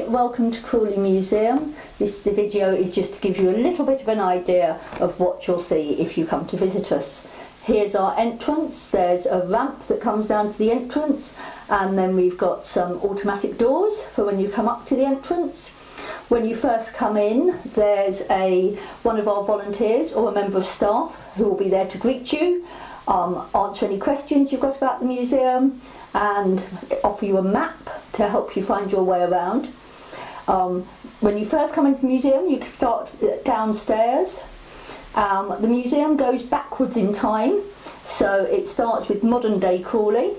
welcome to Crawley Museum. This video is just to give you a little bit of an idea of what you'll see if you come to visit us. Here's our entrance. There's a ramp that comes down to the entrance, and then we've got some automatic doors for when you come up to the entrance. When you first come in, there's one of our volunteers or a member of staff who will be there to greet you, answer any questions you've got about the museum, and offer you a map to help you find your way around. When you first come into the museum, you can start downstairs. The museum goes backwards in time, so it starts with modern day Crawley.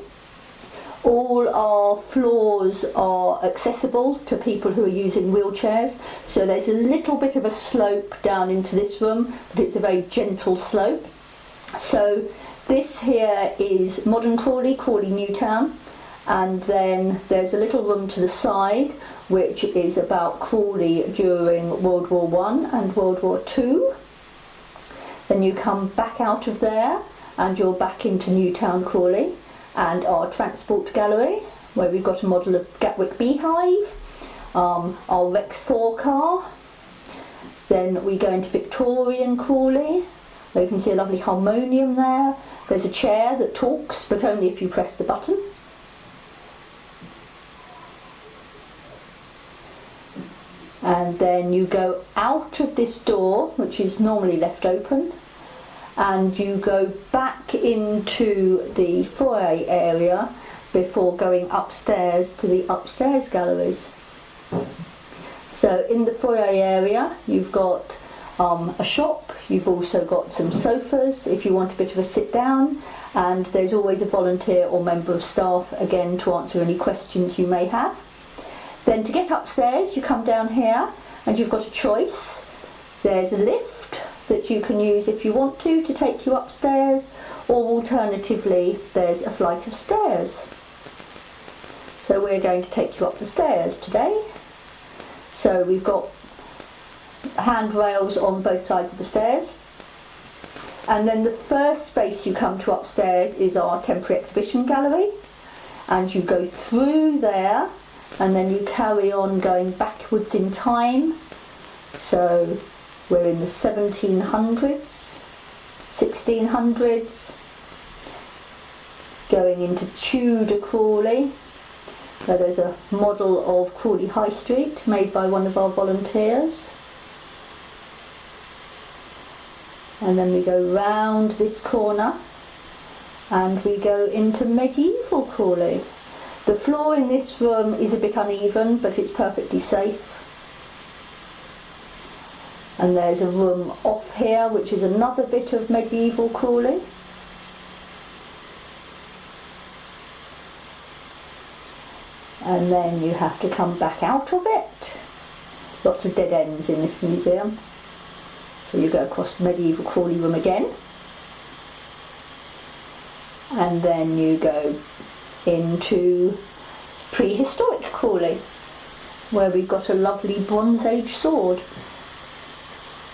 All our floors are accessible to people who are using wheelchairs, so there's a little bit of a slope down into this room, but it's a very gentle slope. So this here is modern Crawley, Crawley Newtown, and then there's a little room to the side which is about Crawley during World War I and World War II. Then you come back out of there and you're back into Newtown Crawley and our transport gallery, where we've got a model of Gatwick Beehive, our Rex 4 car. Then we go into Victorian Crawley, where you can see a lovely harmonium there. There's a chair that talks, but only if you press the button. And then you go out of this door, which is normally left open, and you go back into the foyer area before going upstairs to the upstairs galleries. So in the foyer area you've got a shop, you've also got some sofas if you want a bit of a sit down, and there's always a volunteer or member of staff again to answer any questions you may have. Then to get upstairs you come down here and you've got a choice. There's a lift that you can use if you want to take you upstairs, or alternatively there's a flight of stairs. So we're going to take you up the stairs today. So we've got handrails on both sides of the stairs, and then the first space you come to upstairs is our temporary exhibition gallery, and you go through there and then you carry on going backwards in time. So we're in the 1700s, 1600s, going into Tudor Crawley, where there's a model of Crawley High Street made by one of our volunteers. And then we go round this corner and we go into medieval Crawley. The floor in this room is a bit uneven, but it's perfectly safe. And there's a room off here which is another bit of medieval Crawley. And then you have to come back out of it. Lots of dead ends in this museum. So you go across the medieval Crawley room again, and then you go into Prehistoric Crawley, where we've got a lovely Bronze Age sword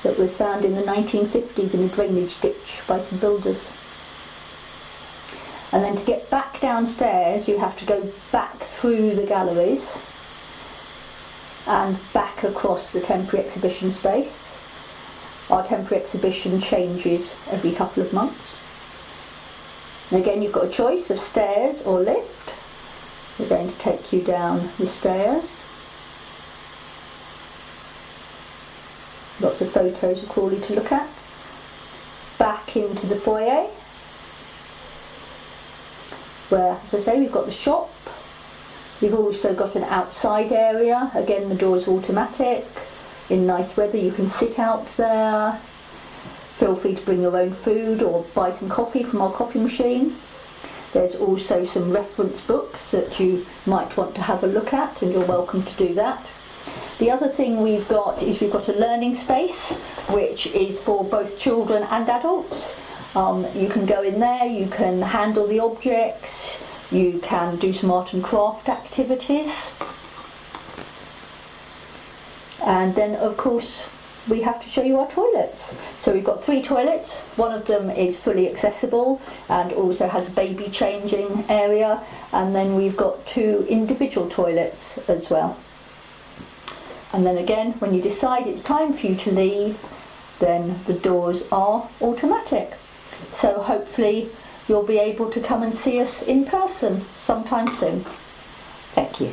that was found in the 1950s in a drainage ditch by some builders. And then to get back downstairs you have to go back through the galleries and back across the temporary exhibition space. Our temporary exhibition changes every couple of months. And again you've got a choice of stairs or lift. We're going to take you down the stairs. Lots of photos of Crawley to look at. Back into the foyer, where, as I say, we've got the shop. We've also got an outside area. Again, the door's automatic. In nice weather you can sit out there. Feel free to bring your own food or buy some coffee from our coffee machine. There's also some reference books that you might want to have a look at, and you're welcome to do that. The other thing we've got is we've got a learning space which is for both children and adults. You can go in there, you can handle the objects, you can do some art and craft activities. And then of course we have to show you our toilets. So we've got 3 toilets. One of them is fully accessible and also has a baby changing area, and then we've got 2 individual toilets as well. And then again, when you decide it's time for you to leave, then the doors are automatic. So hopefully you'll be able to come and see us in person sometime soon. Thank you.